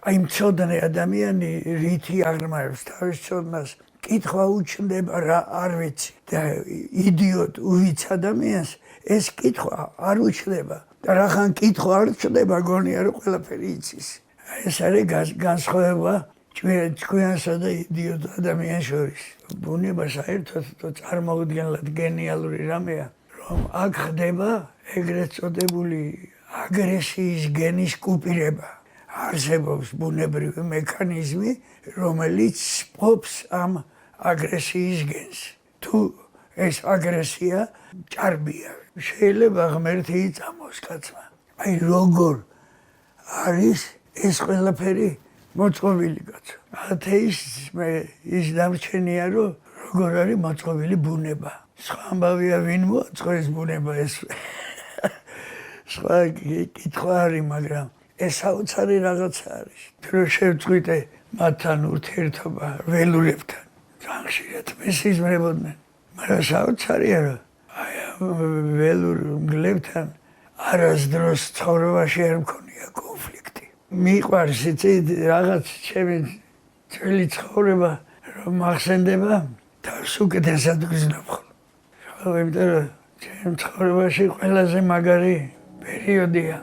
აი მცოდნე ადამიანი რითი აღრმავებს თავის ცოდნას, კითხვა უჩნდება რა არ ვიცი და იდიოტ უვიც ადამიანს ეს კითხვა არ უჩნდება და რახან კითხვა არ ჩნდება გონია რომ ყველაფერი იცის. ეს არის განსხვავება ჭკვიანსა და იდიოტ ადამიანს შორის. ბუნება საერთოდ წარმოუდგენლად გენიალური რამეა, რომ აქ ხდება ეგრეთ წოდებული აგრესიის გენის კუპირება. არსებობს ბუნებრივი მექანიზმი, რომელიც სპობს ამ აგრესიის გენს. თუ ეს აგრესია ჭარბია, შეიძლება ღმერთი იწამოს კაცმა. აი როგორ არის ეს ყველაფერი მოწყობილი კაცო. ათეისტმა ის დამრჩენია, რომ როგორ არის მოწყობილი ბუნება. სხვა ამბავია ვინ მოაწყო ეს ბუნება ეს სხვა კითხვა არის, მაგრამ ეს საოცარი რაღაცა არის. თუ შევწყვიტე მათთან ურთიერთობა ველურებთან, ძალიან ხშირად მესიზმრებოდნენ. მაგრამ საოცარია, რომ აი ველურ მგლებთან არასდროს ცხოვრებაში არ მქონია კონფლიქტი. მიყვარს იცი რაღაც ჩემი ძველი ცხოვრება რომ მახსენდება, თავს უკეთესად ვგრძნობ ხოლმე. იმიტომ რომ ჩემ ცხოვრებაში ყველაზე მაგარი პერიოდია.